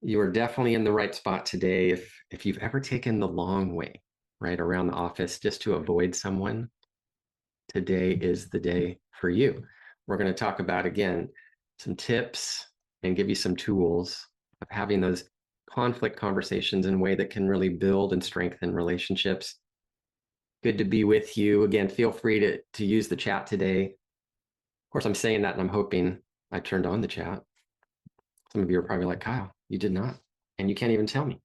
You are definitely in the right spot today. If you've ever taken the long way, right, around the office just to avoid someone, today is the day for you. We're going to talk about, again, some tips and give you some tools of having those conflict conversations in a way that can really build and strengthen relationships. Good to be with you. Again, feel free to use the chat today. Of course, I'm saying that and I'm hoping I turned on the chat. Some of you are probably like, Kyle, you did not. And you can't even tell me.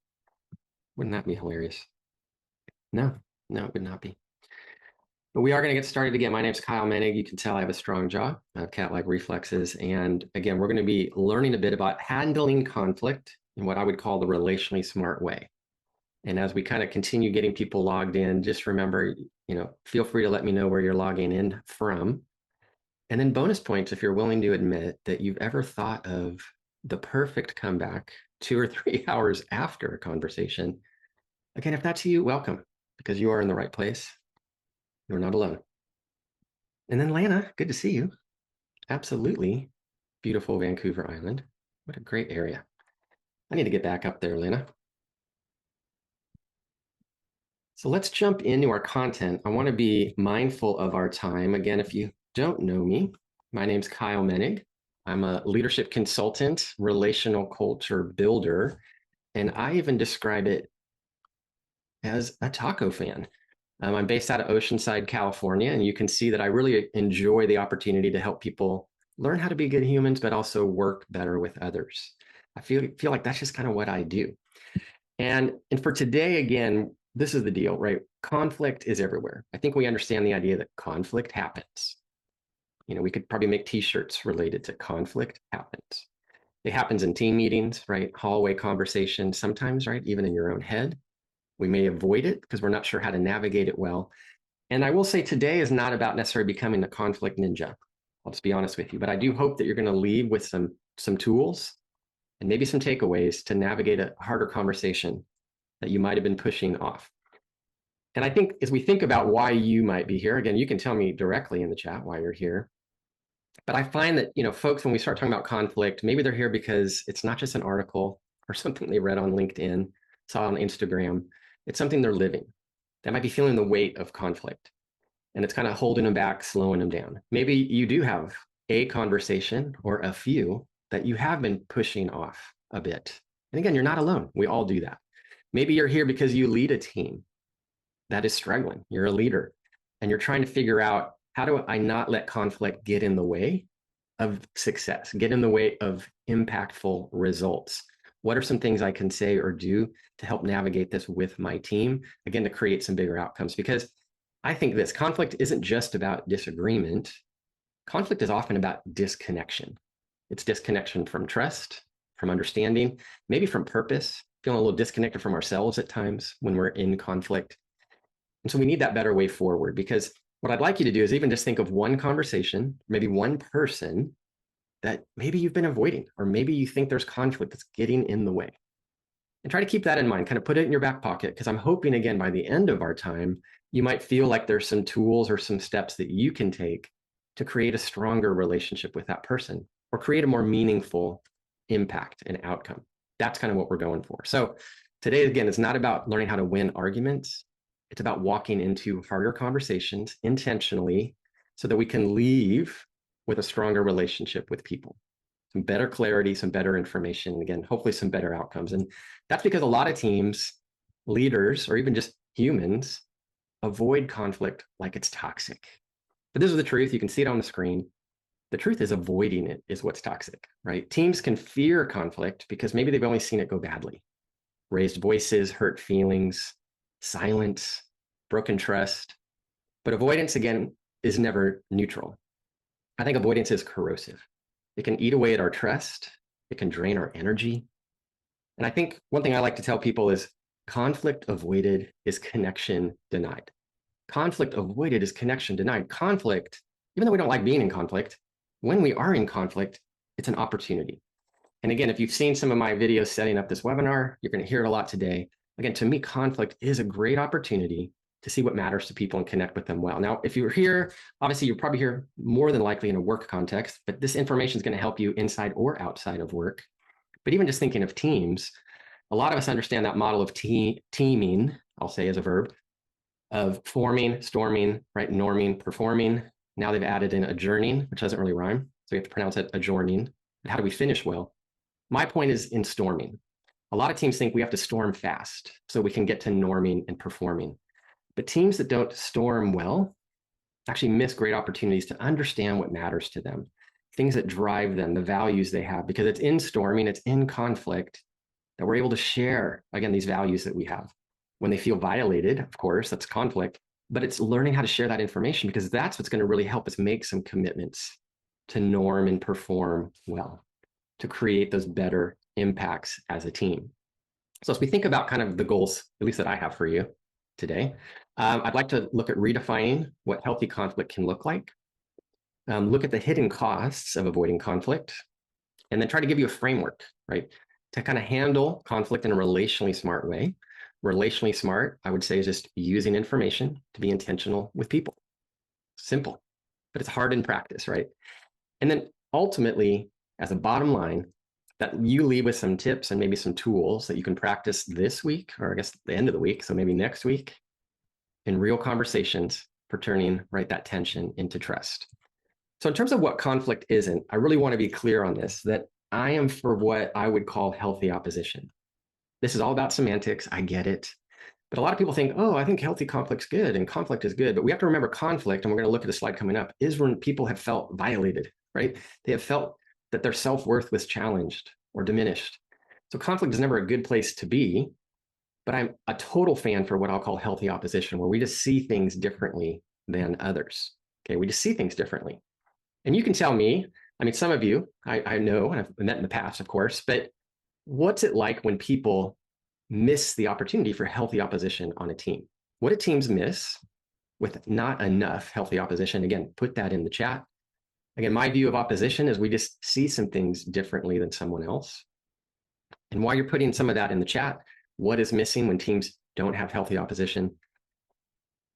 Wouldn't that be hilarious? No, no, it would not be. But we are going to get started again. My name's Kyle Menig. You can tell I have a strong jaw. I have cat-like reflexes. And again, we're going to be learning a bit about handling conflict in what I would call the relationally smart way. And as we kind of continue getting people logged in, just remember, feel free to let me know where you're logging in from. And then bonus points if you're willing to admit that you've ever thought of the perfect comeback 2 or 3 hours after a conversation. Again, if that's you, welcome, because you are in the right place. You're not alone. And then Lana, good to see you. Absolutely beautiful Vancouver Island. What a great area. I need to get back up there, Lana. So let's jump into our content. I want to be mindful of our time. Again, if you don't know me, my name's Kyle Menig. I'm a leadership consultant, relational culture builder, and I even describe it as a taco fan. I'm based out of Oceanside, California, and you can see that I really enjoy the opportunity to help people learn how to be good humans, but also work better with others. I feel like that's just kind of what I do. And for today, again, this is the deal, right? Conflict is everywhere. I think we understand the idea that conflict happens. We could probably make t-shirts related to conflict happens. It happens in team meetings, right? Hallway conversations, sometimes, right? Even in your own head. We may avoid it because we're not sure how to navigate it well. And I will say today is not about necessarily becoming a conflict ninja. I'll just be honest with you, but I do hope that you're going to leave with some tools and maybe some takeaways to navigate a harder conversation that you might have been pushing off. And I think as we think about why you might be here, again, you can tell me directly in the chat why you're here. But I find that, folks, when we start talking about conflict, maybe they're here because it's not just an article or something they read on LinkedIn, saw on Instagram. It's something they're living. They might be feeling the weight of conflict, and it's kind of holding them back, slowing them down. Maybe you do have a conversation or a few that you have been pushing off a bit. And again, you're not alone. We all do that. Maybe you're here because you lead a team that is struggling. You're a leader, and you're trying to figure out, how do I not let conflict get in the way of success, get in the way of impactful results? What are some things I can say or do to help navigate this with my team, again, to create some bigger outcomes? Because I think this conflict isn't just about disagreement. Conflict is often about disconnection. It's disconnection from trust, from understanding, maybe from purpose, feeling a little disconnected from ourselves at times when we're in conflict. And so we need that better way forward, because what I'd like you to do is even just think of one conversation, maybe one person that maybe you've been avoiding, or maybe you think there's conflict that's getting in the way. And try to keep that in mind, kind of put it in your back pocket, because I'm hoping, again, by the end of our time, you might feel like there's some tools or some steps that you can take to create a stronger relationship with that person, or create a more meaningful impact and outcome. That's kind of what we're going for. So today, again, it's not about learning how to win arguments. It's about walking into harder conversations intentionally so that we can leave with a stronger relationship with people, some better clarity, some better information, and again, hopefully some better outcomes. And that's because a lot of teams, leaders, or even just humans avoid conflict like it's toxic. But this is the truth. You can see it on the screen. The truth is avoiding it is what's toxic, right? Teams can fear conflict because maybe they've only seen it go badly. Raised voices, hurt feelings, silence, broken trust. But avoidance, again, is never neutral. I think avoidance is corrosive. It can eat away at our trust. It can drain our energy. And I think one thing I like to tell people is conflict avoided is connection denied. Conflict avoided is connection denied. Conflict, even though we don't like being in conflict, when we are in conflict, it's an opportunity. And again, if you've seen some of my videos setting up this webinar, you're going to hear it a lot today. Again, to me, conflict is a great opportunity to see what matters to people and connect with them well. Now, if you're here, obviously you're probably here more than likely in a work context, but this information is going to help you inside or outside of work. But even just thinking of teams, a lot of us understand that model of teaming, I'll say as a verb, of forming, storming, right? Norming, performing. Now they've added in adjourning, which doesn't really rhyme. So you have to pronounce it adjourning. But how do we finish well? My point is in storming. A lot of teams think we have to storm fast so we can get to norming and performing. But teams that don't storm well actually miss great opportunities to understand what matters to them, things that drive them, the values they have, because it's in storming, it's in conflict that we're able to share, again, these values that we have. When they feel violated, of course, that's conflict, but it's learning how to share that information because that's what's going to really help us make some commitments to norm and perform well, to create those better impacts as a team. So as we think about kind of the goals, at least that I have for you today, I'd like to look at redefining what healthy conflict can look like, look at the hidden costs of avoiding conflict, and then try to give you a framework, right, to kind of handle conflict in a relationally smart way. Relationally smart, I would say, is just using information to be intentional with people. Simple, but it's hard in practice, right? And then ultimately, as a bottom line, that you leave with some tips and maybe some tools that you can practice this week, or I guess the end of the week, so maybe next week, in real conversations for turning, right, that tension into trust. So in terms of what conflict isn't, I really want to be clear on this, that I am for what I would call healthy opposition. This is all about semantics. I get it. But a lot of people think, oh, I think healthy conflict's good and conflict is good. But we have to remember conflict, and we're going to look at the slide coming up, is when people have felt violated, right? They have felt that their self-worth was challenged or diminished. So conflict is never a good place to be, but I'm a total fan for what I'll call healthy opposition, where we just see things differently than others. Okay, we just see things differently. And you can tell me, I mean, some of you, I know, and I've met in the past, of course, but what's it like when people miss the opportunity for healthy opposition on a team? What do teams miss with not enough healthy opposition? Again, put that in the chat. Again, my view of opposition is we just see some things differently than someone else. And while you're putting some of that in the chat, what is missing when teams don't have healthy opposition?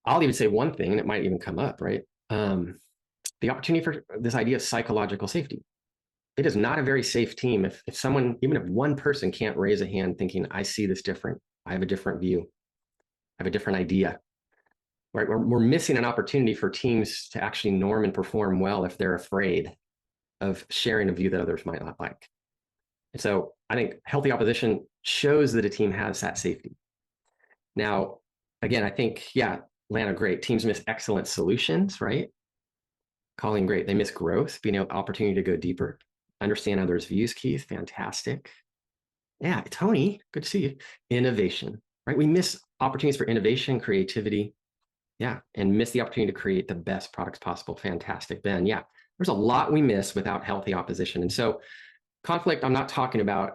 I'll even say one thing, and it might even come up, right? The opportunity for this idea of psychological safety. It is not a very safe team if someone, even if one person can't raise a hand thinking, I see this different, I have a different view, I have a different idea, right? We're missing an opportunity for teams to actually norm and perform well if they're afraid of sharing a view that others might not like. And so I think healthy opposition shows that a team has that safety. Now, again, I think, yeah, Lana, great. Teams miss excellent solutions, right? Colleen, great. They miss growth, being an opportunity to go deeper. Understand others' views, Keith, fantastic. Yeah, Tony, good to see you. Innovation, right? We miss opportunities for innovation, creativity, yeah, and miss the opportunity to create the best products possible. Fantastic, Ben. Yeah, there's a lot we miss without healthy opposition. And so conflict, I'm not talking about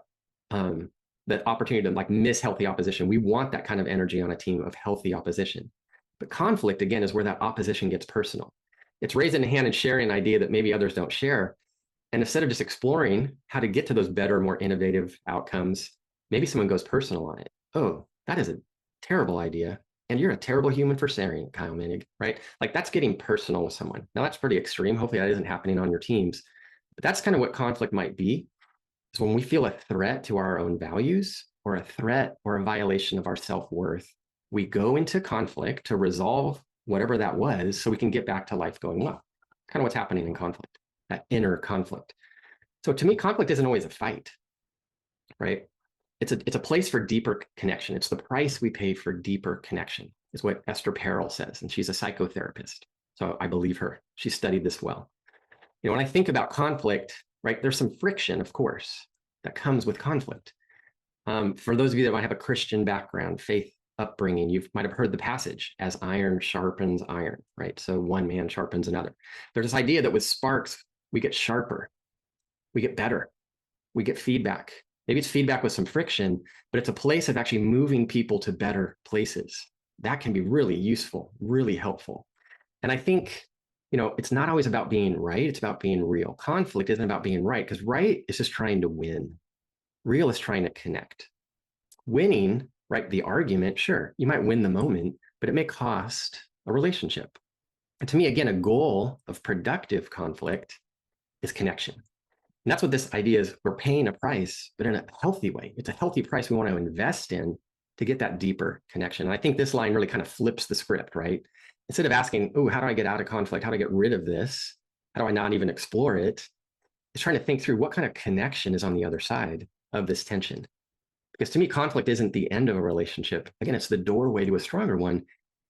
the opportunity to like miss healthy opposition. We want that kind of energy on a team of healthy opposition. But conflict, again, is where that opposition gets personal. It's raising a hand and sharing an idea that maybe others don't share. And instead of just exploring how to get to those better, more innovative outcomes, maybe someone goes personal on it. Oh, that is a terrible idea. And you're a terrible human for sharing it, Kyle Menig, right? Like that's getting personal with someone. Now that's pretty extreme. Hopefully that isn't happening on your teams. But that's kind of what conflict might be, is when we feel a threat to our own values or a threat or a violation of our self-worth, we go into conflict to resolve whatever that was so we can get back to life going well. Kind of what's happening in conflict. That inner conflict. So to me, conflict isn't always a fight, right? It's a place for deeper connection. It's the price we pay for deeper connection, is what Esther Perel says. And she's a psychotherapist. So I believe her. She studied this well. You know, when I think about conflict, right, there's some friction, of course, that comes with conflict. For those of you that might have a Christian background, faith upbringing, you might have heard the passage, as iron sharpens iron, right? So one man sharpens another. There's this idea that with sparks, we get sharper, we get better, we get feedback. Maybe it's feedback with some friction, but it's a place of actually moving people to better places. That can be really useful, really helpful. And I think, you know, it's not always about being right, it's about being real. Conflict isn't about being right, because right is just trying to win. Real is trying to connect. Winning, right, the argument, sure, you might win the moment, but it may cost a relationship. And to me, again, a goal of productive conflict is connection. And that's what this idea is. We're paying a price, but in a healthy way. It's a healthy price we want to invest in to get that deeper connection. And I think this line really kind of flips the script, right? Instead of asking, oh, how do I get out of conflict? How do I get rid of this? How do I not even explore it? It's trying to think through what kind of connection is on the other side of this tension. Because to me, conflict isn't the end of a relationship. Again, it's the doorway to a stronger one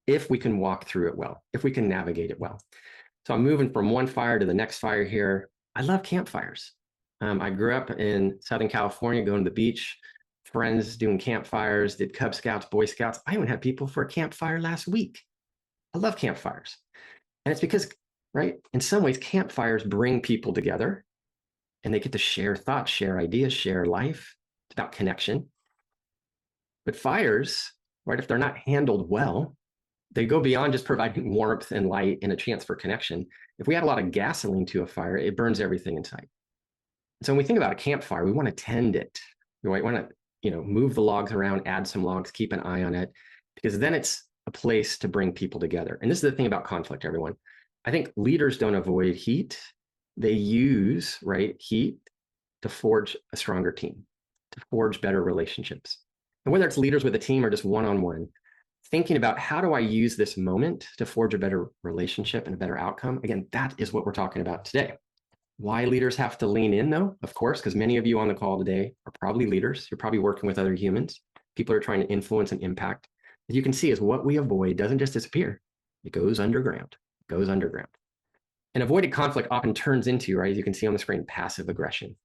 if we can walk through it well, if we can navigate it well. So I'm moving from one fire to the next fire here. I love campfires. I grew up in Southern California, going to the beach, friends doing campfires, did Cub Scouts, Boy Scouts. I even had people for a campfire last week. I love campfires. And it's because, right, in some ways, campfires bring people together and they get to share thoughts, share ideas, share life. It's about connection. But fires, right, if they're not handled well, they go beyond just providing warmth and light and a chance for connection. If we add a lot of gasoline to a fire, it burns everything in sight. So when we think about a campfire, we want to tend it. We might want to, move the logs around, add some logs, keep an eye on it, because then it's a place to bring people together. And this is the thing about conflict, everyone. I think leaders don't avoid heat. They use, right, heat to forge a stronger team, to forge better relationships. And whether it's leaders with a team or just one-on-one, thinking about how do I use this moment to forge a better relationship and a better outcome? Again, that is what we're talking about today. Why leaders have to lean in, though, of course, because many of you on the call today are probably leaders. You're probably working with other humans. People are trying to influence and impact. As you can see, is what we avoid doesn't just disappear. It goes underground, goes underground. And avoided conflict often turns into, right, as you can see on the screen, passive aggression,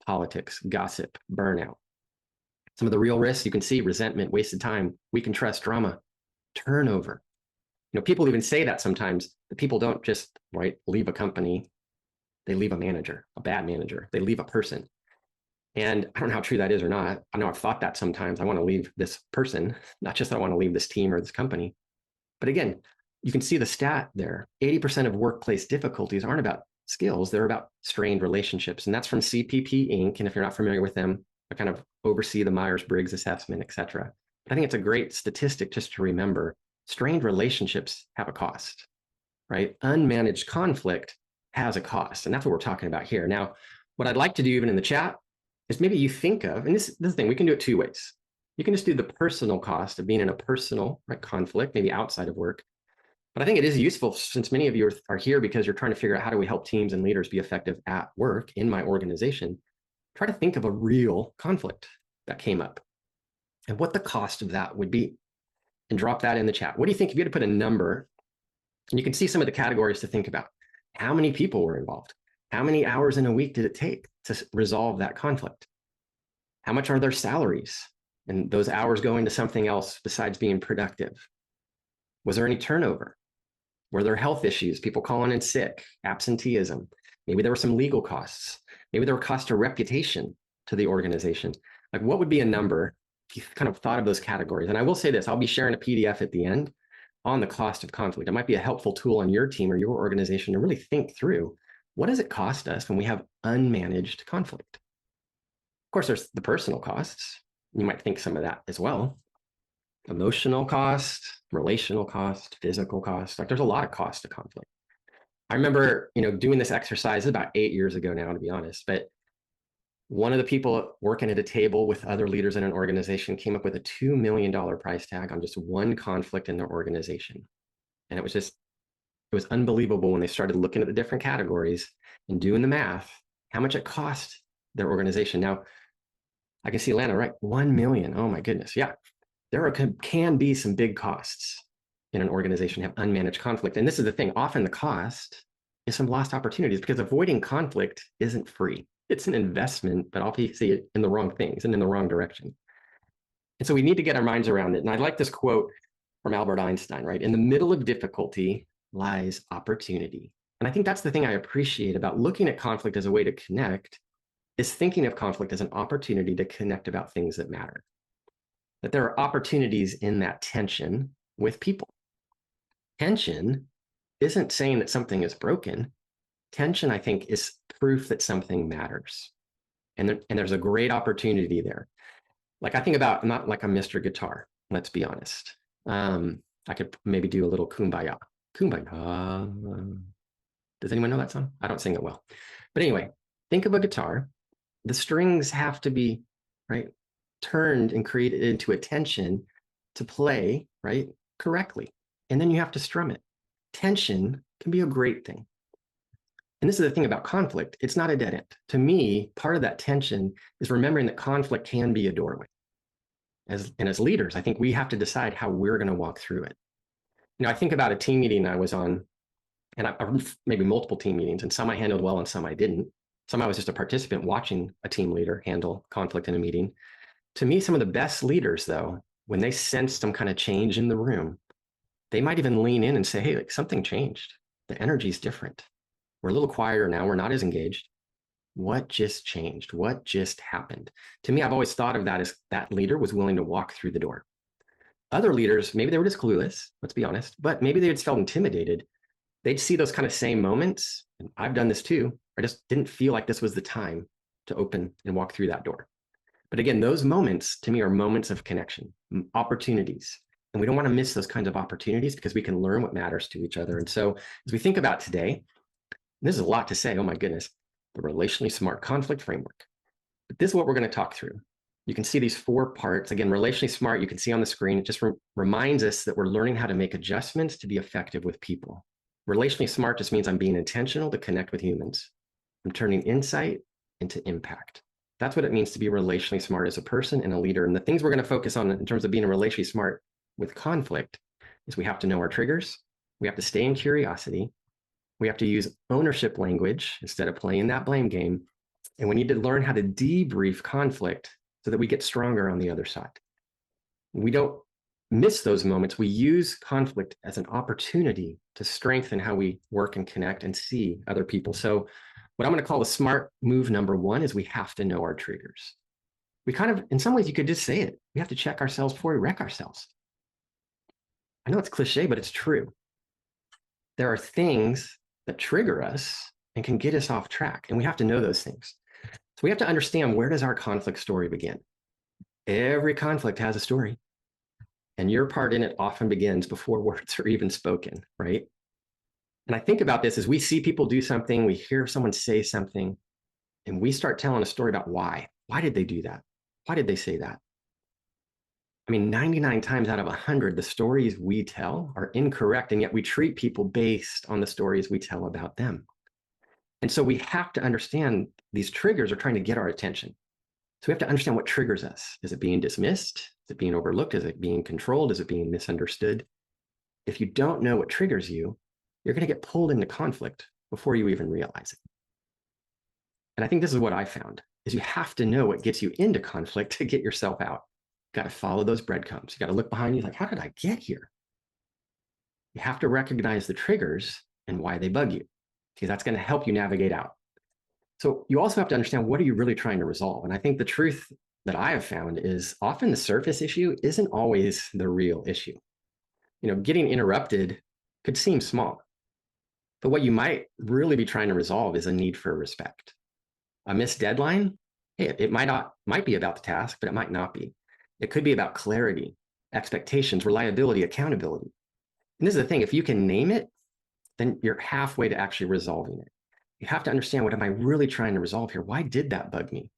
politics, gossip, burnout. Some of the real risks you can see: resentment, wasted time, weakened trust, drama, turnover. People even say that sometimes the people don't just, right, leave a company. They leave a manager, a bad manager. They leave a person. And I don't know how true that is or not. I know I've thought that sometimes. I want to leave this person, not just that I want to leave this team or this company. But again, you can see the stat there. 80% of workplace difficulties aren't about skills. They're about strained relationships. And that's from CPP Inc. And if you're not familiar with them, they kind of oversee the Myers-Briggs assessment, et cetera. But I think it's a great statistic just to remember. Strained relationships have a cost, right? Unmanaged conflict has a cost. And that's what we're talking about here. Now, what I'd like to do even in the chat is maybe you think of, and this is the thing, we can do it two ways. You can just do the personal cost of being in a personal, right, conflict, maybe outside of work. But I think it is useful, since many of you are here because you're trying to figure out how do we help teams and leaders be effective at work in my organization. Try to think of a real conflict that came up and what the cost of that would be, and drop that in the chat. What do you think if you had to put a number? And you can see some of the categories to think about. How many people were involved? How many hours in a week did it take to resolve that conflict? How much are their salaries? And those hours go into something else besides being productive. Was there any turnover? Were there health issues, people calling in sick, absenteeism? Maybe there were some legal costs. Maybe there were costs to reputation to the organization. Like, what would be a number if you kind of thought of those categories? And I will say this, I'll be sharing a PDF at the end on the cost of conflict. It might be a helpful tool on your team or your organization to really think through, what does it cost us when we have unmanaged conflict? Of course, there's the personal costs. You might think some of that as well. Emotional cost, relational cost, physical cost. Like, there's a lot of cost to conflict. I remember, doing this exercise about 8 years ago now, to be honest, but one of the people working at a table with other leaders in an organization came up with a $2 million price tag on just one conflict in their organization. And it was unbelievable when they started looking at the different categories and doing the math, how much it cost their organization. Now, I can see Lana, right? 1 million. Oh my goodness. Yeah. Can be some big costs in an organization have unmanaged conflict. And this is the thing, often the cost is some lost opportunities, because avoiding conflict isn't free. It's an investment, but obviously it in the wrong things and in the wrong direction. And so we need to get our minds around it. And I like this quote from Albert Einstein, right? In the middle of difficulty lies opportunity. And I think that's the thing I appreciate about looking at conflict as a way to connect, is thinking of conflict as an opportunity to connect about things that matter. That there are opportunities in that tension with people. Tension isn't saying that something is broken. Tension, I think, is proof that something matters. And there's a great opportunity there. Like, I think about, I'm not like a Mr. Guitar, let's be honest. I could maybe do a little Kumbaya. Kumbaya. Does anyone know that song? I don't sing it well. But anyway, Think of a guitar. The strings have to be, right, turned and created into a tension to play, right, correctly. And then you have to strum it. Tension can be a great thing. And this is the thing about conflict. It's not a dead end. To me, part of that tension is remembering that conflict can be a doorway. As leaders, I think we have to decide how we're going to walk through it. I think about a team meeting I was on, and maybe multiple team meetings, and some I handled well and some I didn't. Some I was just a participant watching a team leader handle conflict in a meeting. To me, some of the best leaders, though, when they sense some kind of change in the room, they might even lean in and say, hey, like something changed. The energy's different. We're a little quieter now. We're not as engaged. What just changed? What just happened? To me, I've always thought of that as that leader was willing to walk through the door. Other leaders, maybe they were just clueless, let's be honest, but maybe they just felt intimidated. They'd see those kind of same moments. And I've done this too. I just didn't feel like this was the time to open and walk through that door. But again, those moments to me are moments of connection, opportunities. And we don't want to miss those kinds of opportunities because we can learn what matters to each other. And so as we think about today, this is a lot to say, oh my goodness, the relationally smart conflict framework. But this is what we're going to talk through. You can see these 4 parts. Again, relationally smart, you can see on the screen. It just reminds us that we're learning how to make adjustments to be effective with people. Relationally smart just means I'm being intentional to connect with humans. I'm turning insight into impact. That's what it means to be relationally smart as a person and a leader. And the things we're going to focus on in terms of being relationally smart with conflict is we have to know our triggers. We have to stay in curiosity. We have to use ownership language instead of playing that blame game. And we need to learn how to debrief conflict so that we get stronger on the other side. We don't miss those moments. We use conflict as an opportunity to strengthen how we work and connect and see other people. So what I'm going to call the smart move number 1 is we have to know our triggers. We kind of, in some ways, you could just say it. We have to check ourselves before we wreck ourselves. I know it's cliche, but it's true. There are things that trigger us and can get us off track, and we have to know those things. So we have to understand, where does our conflict story begin? Every conflict has a story, and your part in it often begins before words are even spoken, right? And I think about this as we see people do something, we hear someone say something, and we start telling a story about why. Why did they do that? Why did they say that? I mean, 99 times out of 100, the stories we tell are incorrect, and yet we treat people based on the stories we tell about them. And so we have to understand these triggers are trying to get our attention. So we have to understand what triggers us. Is it being dismissed? Is it being overlooked? Is it being controlled? Is it being misunderstood? If you don't know what triggers you, you're going to get pulled into conflict before you even realize it. And I think this is what I found, is you have to know what gets you into conflict to get yourself out. You got to follow those breadcrumbs. You got to look behind you like, how did I get here? You have to recognize the triggers and why they bug you, because that's going to help you navigate out. So you also have to understand, what are you really trying to resolve? And I think the truth that I have found is often the surface issue isn't always the real issue. Getting interrupted could seem small, but what you might really be trying to resolve is a need for respect. A missed deadline, it might be about the task, but it might not be. It could be about clarity, expectations, reliability, accountability. And this is the thing, if you can name it, then you're halfway to actually resolving it. You have to understand, what am I really trying to resolve here? Why did that bug me?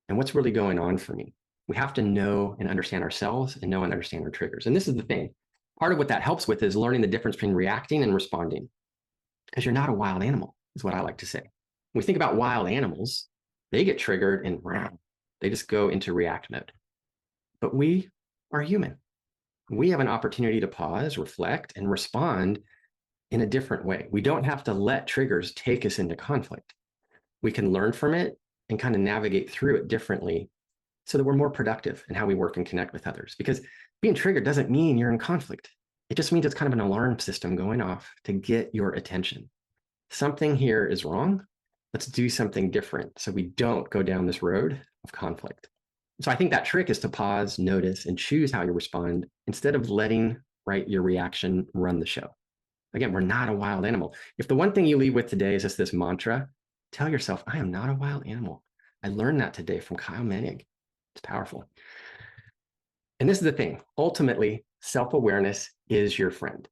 And what's really going on for me? We have to know and understand ourselves and know and understand our triggers. And this is the thing. Part of what that helps with is learning the difference between reacting and responding. Because you're not a wild animal, is what I like to say. When we think about wild animals, they get triggered and they just go into react mode. But we are human. We have an opportunity to pause, reflect, and respond in a different way. We don't have to let triggers take us into conflict. We can learn from it and kind of navigate through it differently so that we're more productive in how we work and connect with others. Because being triggered doesn't mean you're in conflict. It just means it's kind of an alarm system going off to get your attention. Something here is wrong. Let's do something different so we don't go down this road of conflict. So I think that trick is to pause, notice, and choose how you respond instead of letting your reaction run the show. Again, we're not a wild animal. If the one thing you leave with today is just this mantra, tell yourself, I am not a wild animal. I learned that today from Kyle Menig. It's powerful. And this is the thing. Ultimately, self-awareness is your friend.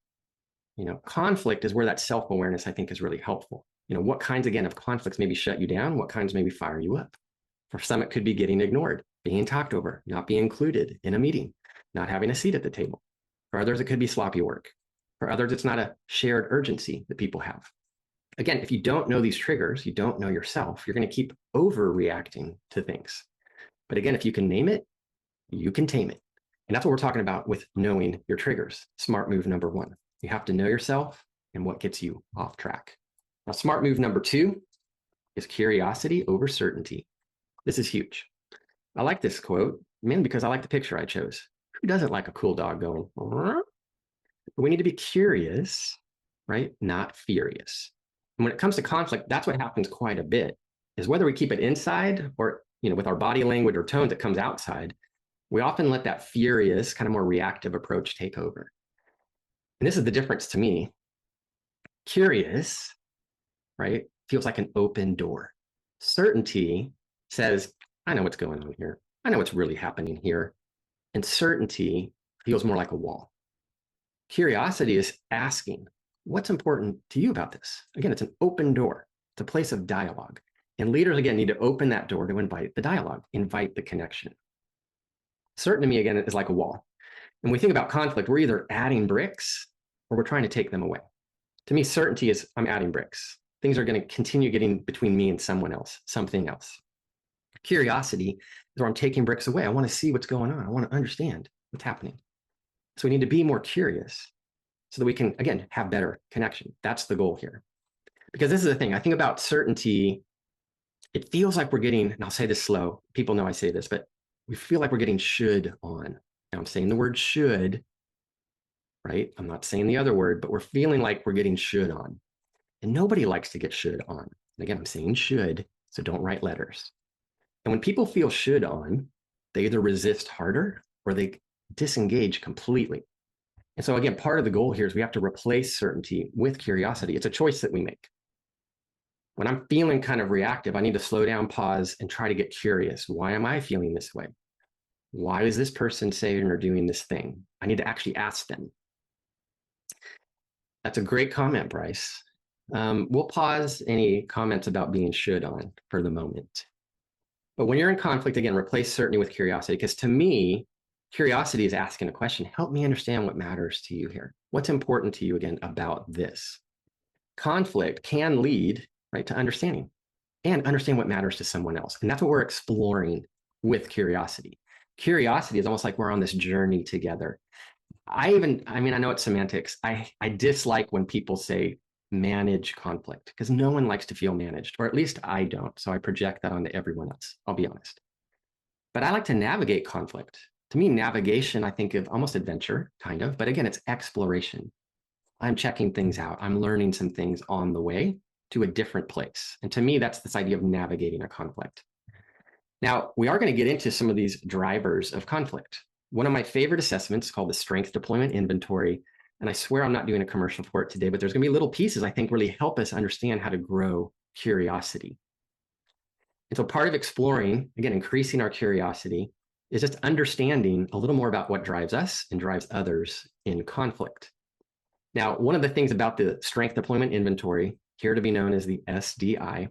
Conflict is where that self-awareness, I think, is really helpful. What kinds, again, of conflicts maybe shut you down? What kinds maybe fire you up? For some, it could be getting ignored, being talked over, not being included in a meeting, not having a seat at the table. For others, it could be sloppy work. For others, it's not a shared urgency that people have. Again, if you don't know these triggers, you don't know yourself, you're going to keep overreacting to things. But again, if you can name it, you can tame it. And that's what we're talking about with knowing your triggers. Smart move number one. You have to know yourself and what gets you off track. Now, smart move number two is curiosity over certainty. This is huge. I like this quote, mainly because I like the picture I chose. Who doesn't like a cool dog going? But we need to be curious, right? Not furious. And when it comes to conflict, that's what happens quite a bit, is whether we keep it inside or, with our body language or tones that comes outside, we often let that furious, kind of more reactive approach take over. And this is the difference to me. Curious, right, feels like an open door. Certainty says, I know what's going on here. I know what's really happening here. And certainty feels more like a wall. Curiosity is asking, what's important to you about this? Again, it's an open door. It's a place of dialogue. And leaders, again, need to open that door to invite the dialogue, invite the connection. Certainty, again, is like a wall. And when we think about conflict, we're either adding bricks or we're trying to take them away. To me, certainty is I'm adding bricks. Things are going to continue getting between me and someone else, something else. Curiosity is where I'm taking bricks away. I want to see what's going on. I want to understand what's happening. So we need to be more curious so that we can, again, have better connection. That's the goal here. Because this is the thing. I think about certainty. It feels like we're getting, and I'll say this slow. People know I say this, but we feel like we're getting should on. Now I'm saying the word should, right? I'm not saying the other word, but we're feeling like we're getting should on. And nobody likes to get should on. And again, I'm saying should, so don't write letters. And when people feel should on, they either resist harder or they disengage completely. And so again, part of the goal here is we have to replace certainty with curiosity. It's a choice that we make. When I'm feeling kind of reactive, I need to slow down, pause, and try to get curious. Why am I feeling this way? Why is this person saying or doing this thing? I need to actually ask them. That's a great comment, Bryce. We'll pause any comments about being should on for the moment. But when you're in conflict, again, replace certainty with curiosity, because to me, curiosity is asking a question. Help me understand what matters to you here. What's important to you, again, about this? Conflict can lead, right, to understanding and understand what matters to someone else. And that's what we're exploring with curiosity. Curiosity is almost like we're on this journey together. I know it's semantics. I dislike when people say manage conflict because no one likes to feel managed, or at least I don't. So I project that onto everyone else, I'll be honest. But I like to navigate conflict. To me, navigation, I think of almost adventure, kind of, but again, it's exploration. I'm checking things out. I'm learning some things on the way to a different place. And to me, that's this idea of navigating a conflict. Now, we are going to get into some of these drivers of conflict. One of my favorite assessments is called the Strength Deployment Inventory. And I swear I'm not doing a commercial for it today, but there's going to be little pieces I think really help us understand how to grow curiosity. And so part of exploring, again, increasing our curiosity is just understanding a little more about what drives us and drives others in conflict. Now, one of the things about the Strength Deployment Inventory, here to be known as the SDI,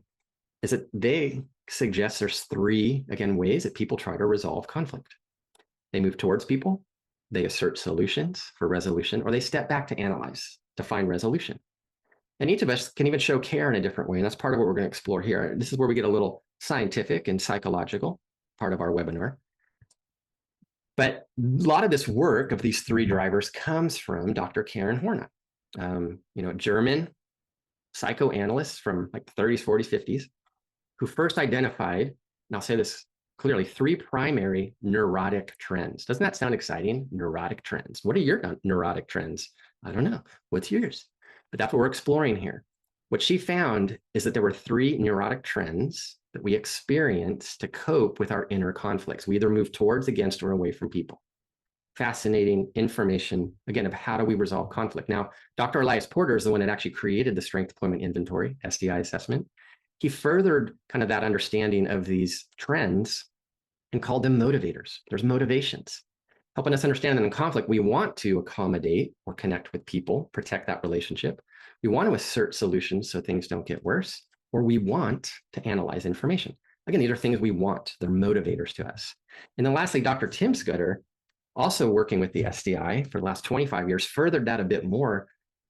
is that they suggest there's three, again, ways that people try to resolve conflict. They move towards people, they assert solutions for resolution, or they step back to analyze, to find resolution. And each of us can even show care in a different way. And that's part of what we're going to explore here. This is where we get a little scientific and psychological, part of our webinar. But a lot of this work of these three drivers comes from Dr. Karen Horney, German psychoanalyst from like the 30s, 40s, 50s, who first identified, and I'll say this clearly, three primary neurotic trends. Doesn't that sound exciting? Neurotic trends. What are your neurotic trends? I don't know. What's yours? But that's what we're exploring here. What she found is that there were three neurotic trends that we experience to cope with our inner conflicts. We either move towards, against, or away from people. Fascinating information, again, of how do we resolve conflict. Now, Dr. Elias Porter is the one that actually created the Strength Deployment Inventory, SDI assessment. He furthered kind of that understanding of these trends and called them motivators. There's motivations. helping us understand that in conflict, we want to accommodate or connect with people, protect that relationship. We want to assert solutions so things don't get worse, or we want to analyze information. Again, these are things we want. They're motivators to us. And then lastly, Dr. Tim Scudder, also working with the SDI for the last 25 years, furthered that a bit more,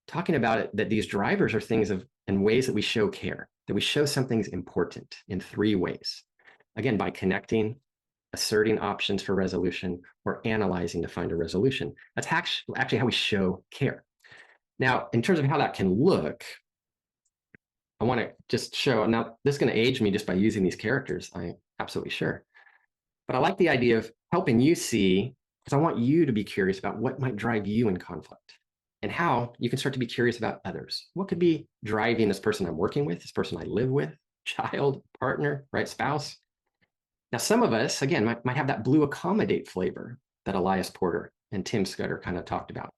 talking about it that these drivers are things of and ways that we show care, that we show something's important in 3 ways. Again, by connecting, asserting options for resolution, or analyzing to find a resolution. That's actually how we show care. Now, in terms of how that can look, I want to just show, now this is going to age me just by using these characters, I'm absolutely sure. But I like the idea of helping you see, because I want you to be curious about what might drive you in conflict and how you can start to be curious about others. What could be driving this person I'm working with, this person I live with, child, partner, right, spouse? Now, some of us, again, might have that blue accommodate flavor that Elias Porter and Tim Scudder kind of talked about.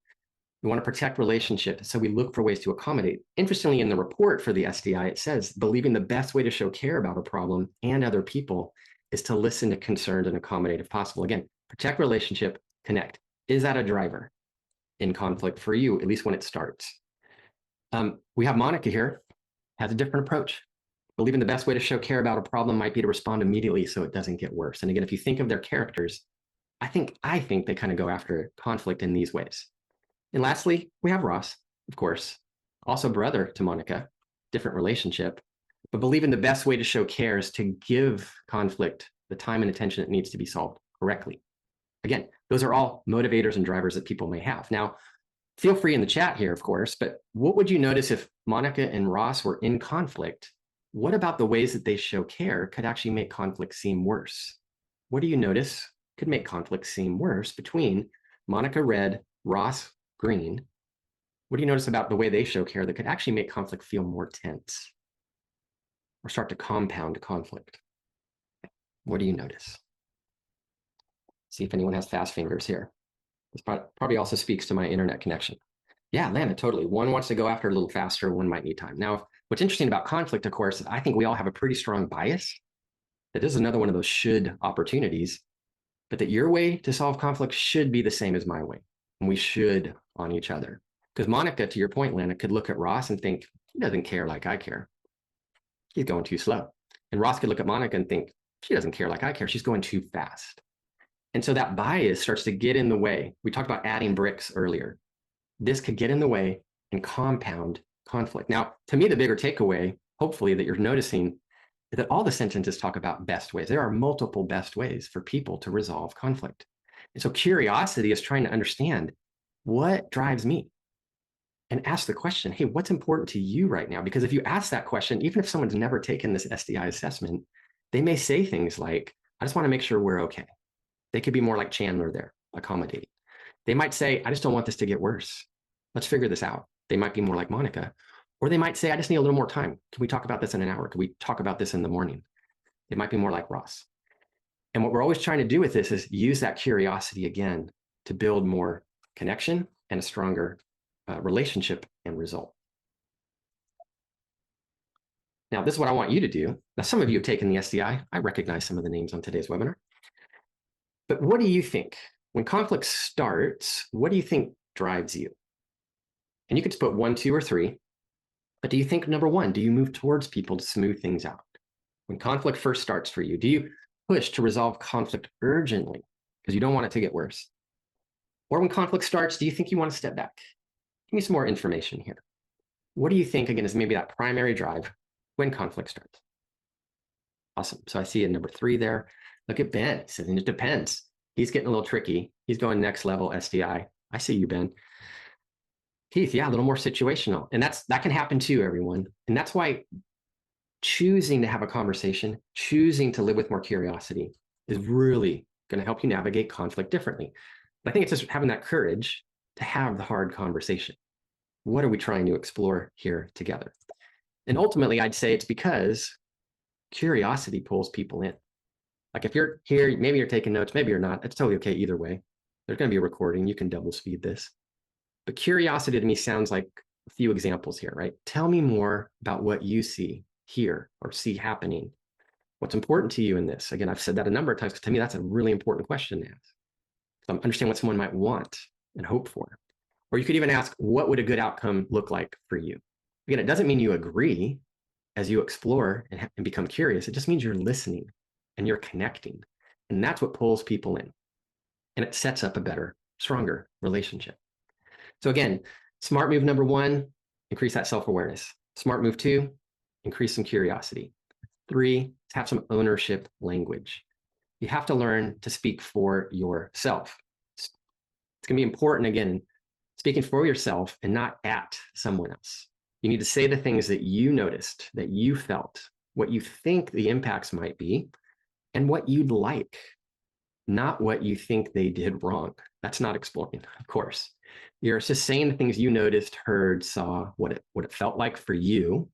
We want to protect relationships, so we look for ways to accommodate. Interestingly, in the report for the SDI, it says, believing the best way to show care about a problem and other people is to listen to concerns and accommodate if possible. Again, protect relationship, connect. Is that a driver in conflict for you, at least when it starts? We have Monica here, has a different approach. Believing the best way to show care about a problem might be to respond immediately so it doesn't get worse. And again, if you think of their characters, I think they kind of go after conflict in these ways. And lastly, we have Ross, of course, also brother to Monica, different relationship, but believing the best way to show care is to give conflict the time and attention it needs to be solved correctly. Again, those are all motivators and drivers that people may have. Now, feel free in the chat here, of course, but what would you notice if Monica and Ross were in conflict? What about the ways that they show care could actually make conflict seem worse? What do you notice could make conflict seem worse between Monica red, Ross green? What do you notice about the way they show care that could actually make conflict feel more tense or start to compound conflict? What do you notice? See if anyone has fast fingers here. This probably also speaks to my internet connection. Yeah, Lana, totally. One wants to go after a little faster, one might need time. Now, what's interesting about conflict, of course, is I think we all have a pretty strong bias that this is another one of those should opportunities, but that your way to solve conflict should be the same as my way. And we should on each other. Because Monica, to your point, Lana, could look at Ross and think, he doesn't care like I care. He's going too slow. And Ross could look at Monica and think, she doesn't care like I care. She's going too fast. And so that bias starts to get in the way. We talked about adding bricks earlier. This could get in the way and compound conflict. Now, to me, the bigger takeaway, hopefully, that you're noticing is that all the sentences talk about best ways. There are multiple best ways for people to resolve conflict. And so curiosity is trying to understand what drives me and ask the question, hey, what's important to you right now? Because if you ask that question, even if someone's never taken this SDI assessment, they may say things like, I just want to make sure we're okay. They could be more like Chandler there, accommodating. They might say, I just don't want this to get worse. Let's figure this out. They might be more like Monica. Or they might say, I just need a little more time. Can we talk about this in an hour? Can we talk about this in the morning? They might be more like Ross. And what we're always trying to do with this is use that curiosity again to build more connection and a stronger relationship and result. Now, this is what I want you to do. Now, some of you have taken the SDI. I recognize some of the names on today's webinar. But what do you think? When conflict starts, what do you think drives you? And you could put 1, 2, or 3. But do you think, number 1, do you move towards people to smooth things out? When conflict first starts for you, do you push to resolve conflict urgently because you don't want it to get worse? Or when conflict starts, do you think you want to step back? Give me some more information here. What do you think, again, is maybe that primary drive when conflict starts? Awesome. So I see a number 3 there. Look at Ben. He says, it depends. He's getting a little tricky. He's going next level SDI. I see you, Ben. Keith, yeah, a little more situational. And that can happen too, everyone. And that's why choosing to have a conversation, choosing to live with more curiosity is really going to help you navigate conflict differently. But I think it's just having that courage to have the hard conversation. What are we trying to explore here together? And ultimately, I'd say it's because curiosity pulls people in. Like if you're here, maybe you're taking notes, maybe you're not. It's totally okay either way. There's going to be a recording. You can double speed this. But curiosity to me sounds like a few examples here, right? Tell me more about what you see, hear, or see happening. What's important to you in this? Again, I've said that a number of times because to me, that's a really important question to ask. So understand what someone might want and hope for. Or you could even ask, what would a good outcome look like for you? Again, it doesn't mean you agree as you explore and become curious. It just means you're listening and you're connecting. And that's what pulls people in. And it sets up a better, stronger relationship. So again, smart move number one, increase that self-awareness. Smart move two, increase some curiosity. Three, have some ownership language. You have to learn to speak for yourself. It's going to be important, again, speaking for yourself and not at someone else. You need to say the things that you noticed, that you felt, what you think the impacts might be, and what you'd like, not what you think they did wrong. That's not exploring, of course. You're just saying the things you noticed, heard, saw, what it felt like for you,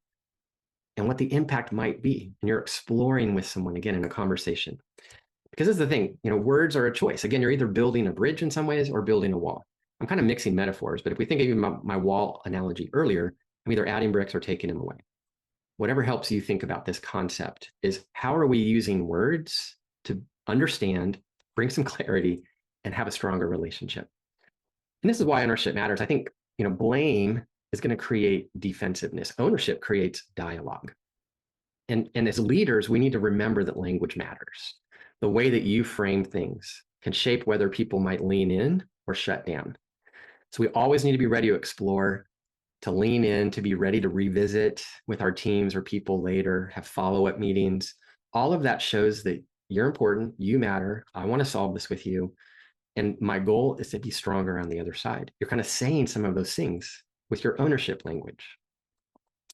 and what the impact might be. And you're exploring with someone, again, in a conversation. Because this is the thing, words are a choice. Again, you're either building a bridge in some ways or building a wall. I'm kind of mixing metaphors, but if we think of even my wall analogy earlier, I'm either adding bricks or taking them away. Whatever helps you think about this concept is, how are we using words to understand, bring some clarity, and have a stronger relationship? And this is why ownership matters. I think, blame is going to create defensiveness. Ownership creates dialogue. And as leaders, we need to remember that language matters. The way that you frame things can shape whether people might lean in or shut down. So we always need to be ready to explore, to lean in, to be ready to revisit with our teams or people later, have follow-up meetings. All of that shows that you're important, you matter, I want to solve this with you. And my goal is to be stronger on the other side. You're kind of saying some of those things with your ownership language.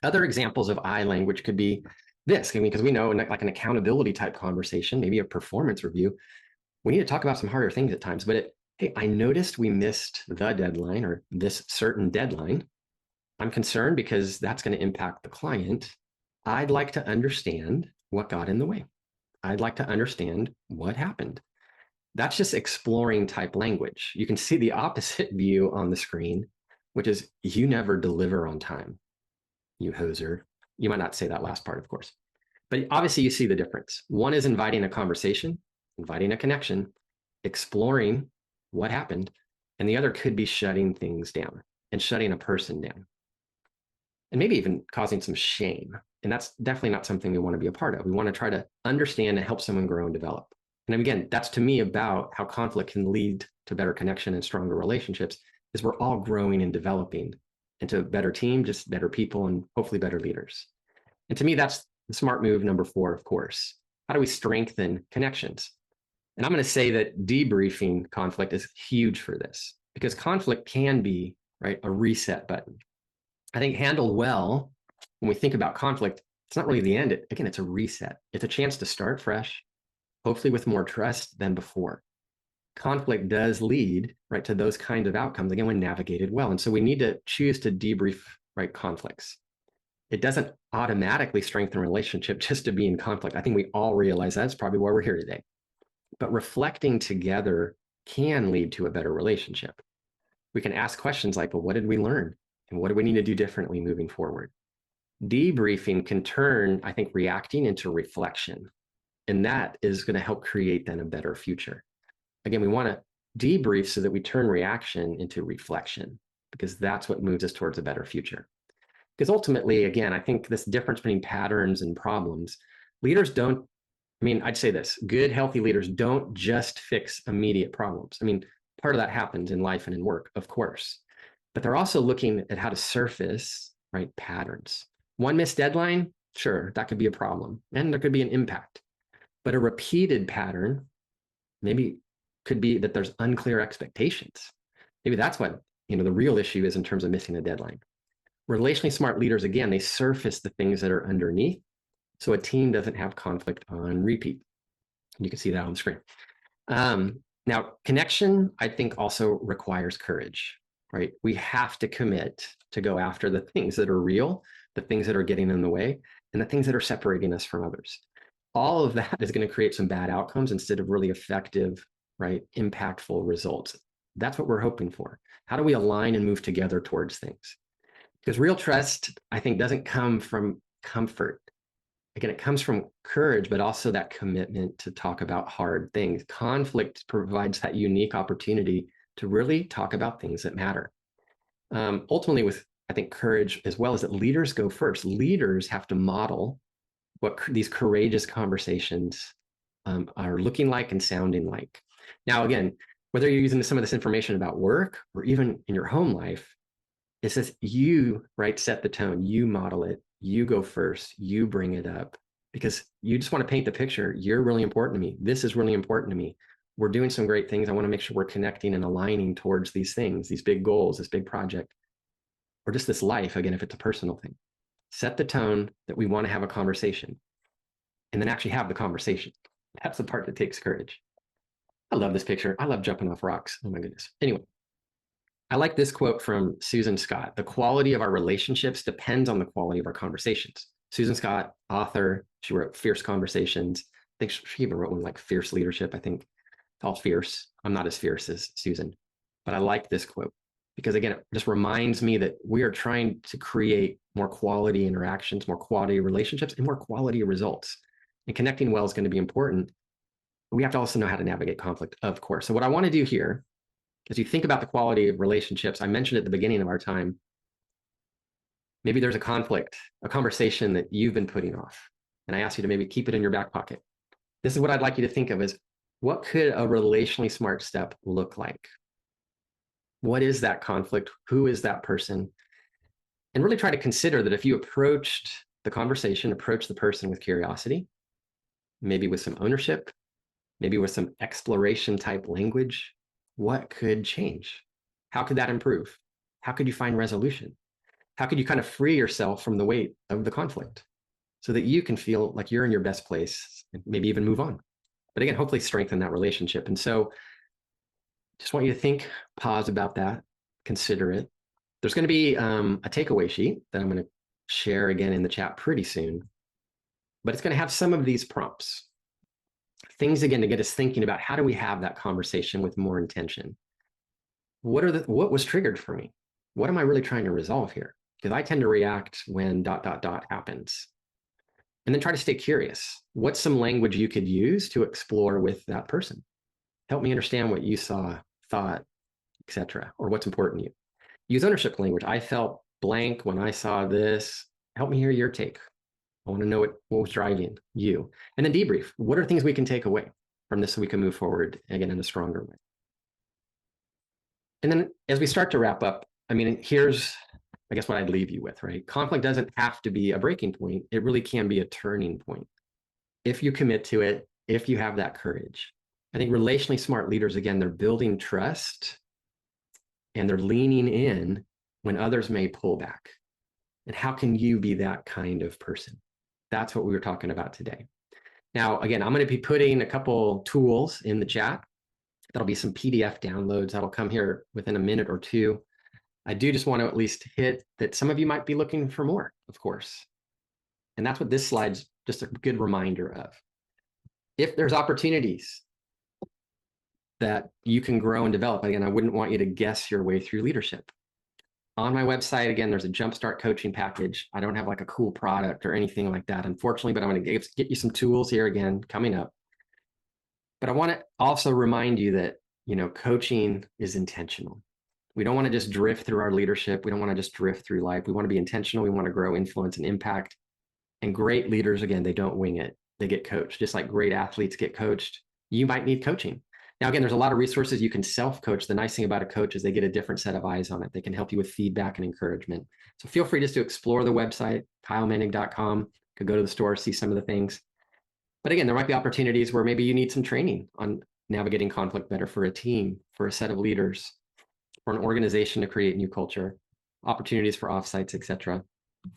Other examples of I language could be this, because we know, like an accountability type conversation, maybe a performance review, we need to talk about some harder things at times. But hey, I noticed we missed the deadline or this certain deadline. I'm concerned because that's going to impact the client. I'd like to understand what got in the way. I'd like to understand what happened. That's just exploring type language. You can see the opposite view on the screen, which is, you never deliver on time, you hoser. You might not say that last part, of course, but obviously you see the difference. One is inviting a conversation, inviting a connection, exploring what happened, and the other could be shutting things down and shutting a person down, and maybe even causing some shame. And that's definitely not something we want to be a part of. We want to try to understand and help someone grow and develop. And again, that's to me about how conflict can lead to better connection and stronger relationships, is we're all growing and developing into a better team, just better people, and hopefully better leaders. And to me, that's the smart move number 4, of course. How do we strengthen connections? And I'm going to say that debriefing conflict is huge for this, because conflict can be, right, a reset button. I think handled well, when we think about conflict, it's not really the end. Again, it's a reset. It's a chance to start fresh, hopefully with more trust than before. Conflict does lead, right, to those kinds of outcomes, again, when navigated well. And so we need to choose to debrief, right, conflicts. It doesn't automatically strengthen a relationship just to be in conflict. I think we all realize that's probably why we're here today. But reflecting together can lead to a better relationship. We can ask questions like, well, what did we learn? And what do we need to do differently moving forward? Debriefing can turn, I think, reacting into reflection. And that is going to help create then a better future. Again, we want to debrief so that we turn reaction into reflection, because that's what moves us towards a better future. Because ultimately, again, I think this difference between patterns and problems, leaders don't, I'd say this, good, healthy leaders don't just fix immediate problems. Part of that happens in life and in work, of course, but they're also looking at how to surface, right, patterns. One missed deadline, sure, that could be a problem, and there could be an impact. But a repeated pattern maybe could be that there's unclear expectations. Maybe that's what, the real issue is in terms of missing a deadline. Relationally smart leaders, again, they surface the things that are underneath, so a team doesn't have conflict on repeat. You can see that on the screen. Now, connection, I think, also requires courage, right? We have to commit to go after the things that are real, the things that are getting in the way, and the things that are separating us from others. All of that is going to create some bad outcomes instead of really effective, right, impactful results. That's what we're hoping for. How do we align and move together towards things? Because real trust, I think, doesn't come from comfort. again, it comes from courage, but also that commitment to talk about hard things. Conflict provides that unique opportunity to really talk about things that matter. Ultimately, with I think courage as well, is that leaders go first. Leaders have to model what these courageous conversations are looking like and sounding like. Now, again, whether you're using some of this information about work or even in your home life, it says you, right, set the tone, you model it, you go first, you bring it up because you just want to paint the picture. You're really important to me. This is really important to me. We're doing some great things. I want to make sure we're connecting and aligning towards these things, these big goals, this big project, or just this life, again, if it's a personal thing. Set the tone that we want to have a conversation and then actually have the conversation. That's the part that takes courage. I love this picture. I love jumping off rocks. Oh my goodness. Anyway, I like this quote from Susan Scott. The quality of our relationships depends on the quality of our conversations. Susan Scott, author, she wrote Fierce Conversations. I think she even wrote one like Fierce Leadership. I think it's all fierce. I'm not as fierce as Susan, but I like this quote because again, it just reminds me that we are trying to create more quality interactions, more quality relationships, and more quality results. And connecting well is going to be important. But we have to also know how to navigate conflict, of course. So what I want to do here, as you think about the quality of relationships, I mentioned at the beginning of our time, maybe there's a conflict, a conversation that you've been putting off. And I ask you to maybe keep it in your back pocket. This is what I'd like you to think of as what could a relationally smart step look like? What is that conflict? Who is that person? And really try to consider that if you approached the conversation, approach the person with curiosity, maybe with some ownership, maybe with some exploration type language, what could change? How could that improve? How could you find resolution? How could you kind of free yourself from the weight of the conflict so that you can feel like you're in your best place and maybe even move on? But again, hopefully strengthen that relationship. And so just want you to think, pause about that, consider it. There's going to be a takeaway sheet that I'm going to share again in the chat pretty soon, but it's going to have some of these prompts. Things, again, to get us thinking about how do we have that conversation with more intention? What was triggered for me? What am I really trying to resolve here? Because I tend to react when ... happens. And then try to stay curious. What's some language you could use to explore with that person? Help me understand what you saw, thought, etc., or what's important to you. Use ownership language. I felt blank when I saw this. Help me hear your take. I want to know what was driving you. And then debrief. What are things we can take away from this so we can move forward again in a stronger way? And then as we start to wrap up, I mean, here's, I guess, what I'd leave you with, right? Conflict doesn't have to be a breaking point. It really can be a turning point. If you commit to it, if you have that courage. I think relationally smart leaders, again, they're building trust and they're leaning in when others may pull back. And how can you be that kind of person? That's what we were talking about today. Now, again, I'm going to be putting a couple tools in the chat. That'll be some PDF downloads that'll come here within a minute or two. I do just want to at least hit that some of you might be looking for more, of course. And that's what this slide's just a good reminder of. If there's opportunities that you can grow and develop, again, I wouldn't want you to guess your way through leadership. On my website, again, there's a jumpstart coaching package. I don't have like a cool product or anything like that, unfortunately, but I'm going to get you some tools here again coming up. But I want to also remind you that, you know, coaching is intentional. We don't want to just drift through our leadership. We don't want to just drift through life. We want to be intentional. We want to grow influence and impact. And great leaders, again, they don't wing it. They get coached, just like great athletes get coached. You might need coaching. Now, again, there's a lot of resources you can self-coach. The nice thing about a coach is they get a different set of eyes on it. They can help you with feedback and encouragement. So feel free just to explore the website, kylemenig.com. You could go to the store, see some of the things. But again, there might be opportunities where maybe you need some training on navigating conflict better for a team, for a set of leaders, for an organization to create new culture, opportunities for offsites, etc.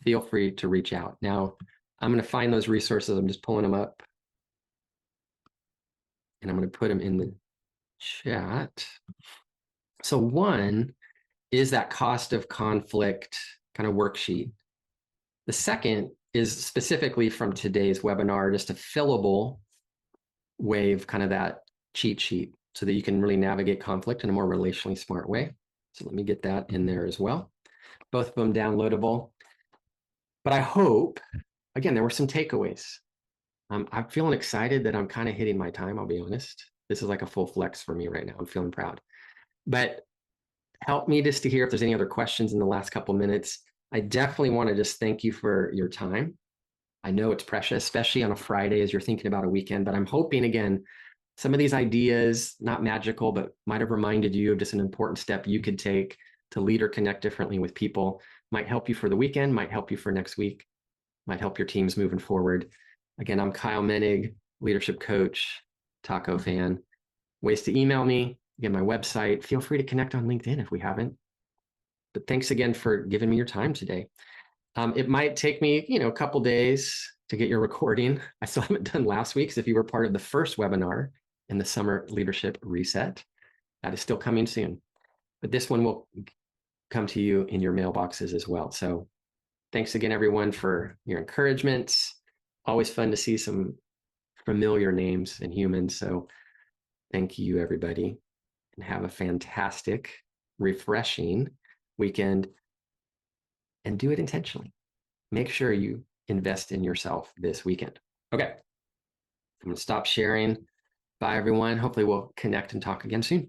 Feel free to reach out. Now, I'm going to find those resources. I'm just pulling them up. And I'm going to put them in the chat. So one is that cost of conflict kind of worksheet. The second is specifically from today's webinar, just a fillable way of kind of that cheat sheet so that you can really navigate conflict in a more relationally smart way. So let me get that in there as well. Both of them downloadable. But I hope, again, there were some takeaways. I'm feeling excited that I'm kind of hitting my time, I'll be honest. This is like a full flex for me right now. I'm feeling proud. But help me just to hear if there's any other questions in the last couple minutes. I definitely want to just thank you for your time. I know it's precious, especially on a Friday as you're thinking about a weekend, but I'm hoping again, some of these ideas, not magical, but might have reminded you of just an important step you could take to lead or connect differently with people, might help you for the weekend, might help you for next week, might help your teams moving forward. Again, I'm Kyle Menig, leadership coach, taco fan. Ways to email me, again, my website. Feel free to connect on LinkedIn if we haven't. But thanks again for giving me your time today. It might take me, a couple days to get your recording. I still haven't done last week's. If you were part of the first webinar in the Summer Leadership Reset, that is still coming soon. But this one will come to you in your mailboxes as well. So thanks again, everyone, for your encouragement. Always fun to see some familiar names and humans. So thank you, everybody, and have a fantastic, refreshing weekend, and do it intentionally. Make sure you invest in yourself this weekend. Okay, I'm going to stop sharing. Bye, everyone. Hopefully, we'll connect and talk again soon.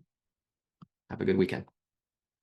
Have a good weekend.